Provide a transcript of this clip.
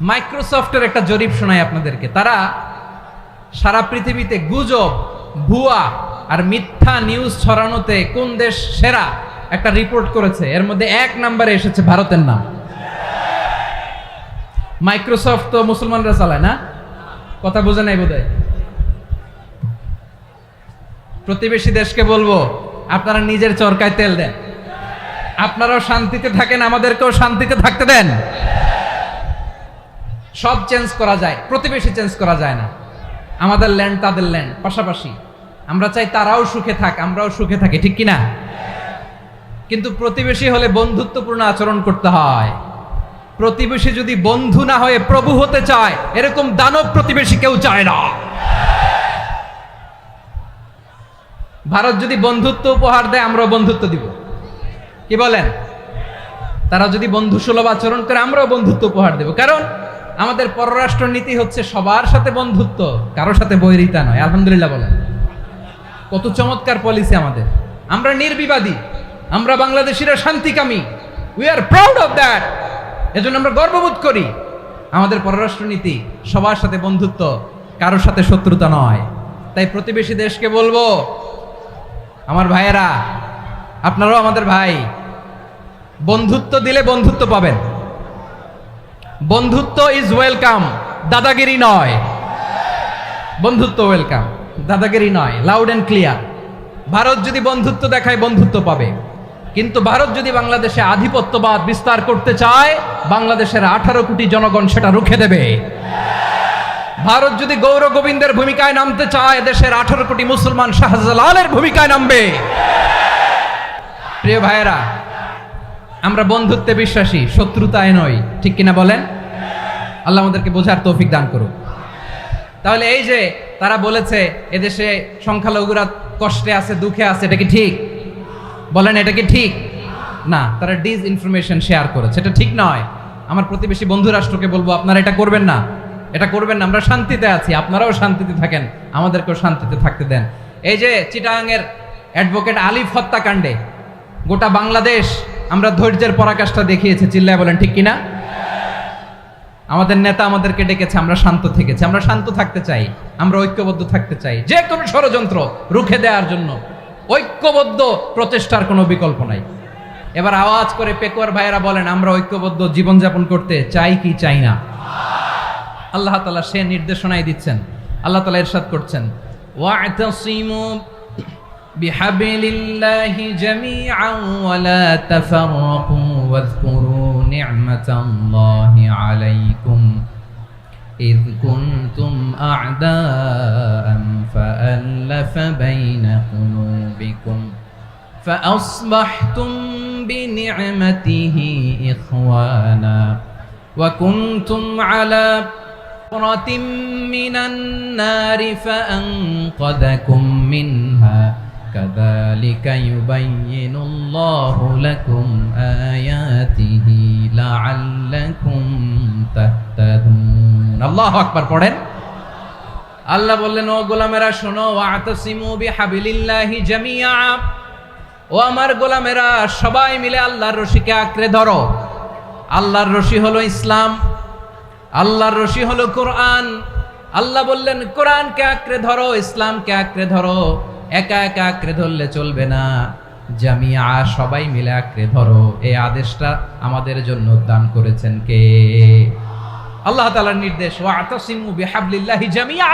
মাইক্রোসফটের একটা জরিপ শোনাই আপনাদেরকে। তারা সারা পৃথিবীতে গুজব, ভুয়া আর মিথ্যা নিউজ ছড়ানোতে কোন দেশ সেরা একটা রিপোর্ট করেছে। এর মধ্যে 1 নম্বরে এসেছে ভারতের নাম। মাইক্রোসফট তো মুসলমানরা চালায় না, কথা বোঝে নাই বোধহয়। প্রতিবেশী দেশকে বলবো, আপনারা নিজের চরকায় তেল দেন, আপনারাও শান্তিতে থাকেন, আমাদেরকেও শান্তিতে থাকতে দেন। সব চেঞ্জ করা যায়, প্রতিবেশী চেঞ্জ করা যায় না। আমাদের ল্যান্ড তাদের ল্যান্ড, পাশাপাশি। আমরা চাই তারাও সুখে থাক, আমরাও সুখে থাকি, ঠিক কিনা? কিন্তু প্রতিবেশী হলে বন্ধুত্বপূর্ণ আচরণ করতে হয়। প্রতিবেশী যদি বন্ধু না হয়ে প্রভু হতে চায়, এরকম দানব প্রতিবেশী কেউ চায় না। ভারত যদি বন্ধুত্ব উপহার দেয়, আমরাও বন্ধুত্ব দিব, কি বলেন? তারা যদি বন্ধু সুলভ আচরণ করে, আমরাও বন্ধুত্ব উপহার দেব। কারণ আমাদের পররাষ্ট্র নীতি হচ্ছে সবার সাথে বন্ধুত্ব, কারোর সাথে বৈরিতা নয়। আলহামদুলিল্লাহ বলেন, কত চমৎকার পলিসি আমাদের। আমরা নির্বিবাদী, আমরা বাংলাদেশিরা শান্তিকামী। We are proud of that. এজন্য আমরা গর্ববোধ করি। আমাদের পররাষ্ট্র নীতি সবার সাথে বন্ধুত্ব, কারোর সাথে শত্রুতা নয়। তাই প্রতিবেশী দেশকে বলবো, আমার ভাইয়েরা, আপনারাও আমাদের ভাই, বন্ধুত্ব দিলে বন্ধুত্ব পাবেন। বন্ধুত্ব ইজ ওয়েলকাম, দাদাগিরি নয়। বন্ধুত্ব ওয়েলকাম, দাদাগিরি নয়। Loud and clear. ভারত যদি বন্ধুত্ব দেখায়, বন্ধুত্ব পাবে। কিন্তু ভারত যদি বাংলাদেশে আধিপত্যবাদ বিস্তার করতে চায়, বাংলাদেশের 18 কোটি জনগণ সেটা রুখে দেবে। ভারত যদি গৌর গোবিন্দের ভূমিকায় নামতে চায়, দেশের 18 কোটি মুসলমান শাহজালালের ভূমিকায় নামবে। প্রিয় ভাইয়েরা, আমরা বন্ধুত্বে বিশ্বাসী, শত্রুতায় নই, ঠিক কিনা বলেন? আল্লাহ আমাদেরকে বোঝার তৌফিক দান করুক। তাহলে এই যে তারা বলেছে এদেশে সংখ্যালঘুরা কষ্টে আছে, দুঃখে আছে, এটা কি ঠিক? বলেন, এটা কি ঠিক? না, তারা ডিস ইনফরমেশন শেয়ার করেছে, এটা ঠিক নয়। আমার প্রতিবেশী বন্ধু রাষ্ট্রকে বলবো, আপনারা এটা করবেন না, এটা করবেন না। আমরা শান্তিতে আছি, আপনারাও শান্তিতে থাকেন, আমাদেরকেও শান্তিতে থাকতে দেন। এই যে চিটাগাংয়ের অ্যাডভোকেট আলিফ হত্যাকাণ্ডে গোটা বাংলাদেশ আমরা ধৈর্যের পরাকাষ্ঠা দেখিয়েছে, চিল্লায় বলেন ঠিক কিনা? আমাদের নেতা আমাদেরকে ডেকেছে, আমরা শান্ত থেকেছি। আমরা শান্ত থাকতে চাই, আমরা ঐক্যবদ্ধ থাকতে চাই। যে কোনো ষড়যন্ত্র রুখে দেওয়ার জন্য ঐক্যবদ্ধ প্রচেষ্টার কোনো বিকল্প নাই। এবার আওয়াজ করে পেকুয়ার ভাইয়েরা বলেন, আমরা ঐক্যবদ্ধ জীবনযাপন করতে চাই কি চাই না? আল্লাহ তাআলা সে নির্দেশনাই দিচ্ছেন। আল্লাহ তাআলা ইরশাদ করছেন, ওয়া'তাসিমু বিহাবলিল্লাহি জামিআন ওয়া লা তাফাররাকু ওয়াযকুরু নি'মাতাল্লাহি আলাইকুম إذ كنتم أعداء فألف بين قلوبكم فأصبحتم بنعمته إخوانا وكنتم على حفرة من النار فأنقذكم منها كذلك يبين الله لكم آياته لعلكم تهتدون। আল্লাহু আকবার পড়েন। আল্লাহ বললেন, ও গোলামেরা শোনো, ওয়া'তাসিমু বিহাবলিল্লাহি জামিআ, ও আমার গোলামেরা সবাই মিলে আল্লাহর রশিকে আঁকড়ে ধরো। আল্লাহর রশি হলো ইসলাম, আল্লাহর রশি হলো কোরআন। আল্লাহ বললেন, কোরআনকে আঁকড়ে ধরো, ইসলামকে আঁকড়ে ধরো। একা একা আঁকড়ে ধরলে চলবে না, জামিআ, সবাই মিলে আঁকড়ে ধরো। এই আদেশটা আমাদের জন্য দান করেছেন কে? আল্লাহ তাআলার নির্দেশ, ওয়া'তাসিমু বিহাবলিল্লাহি জামিআ।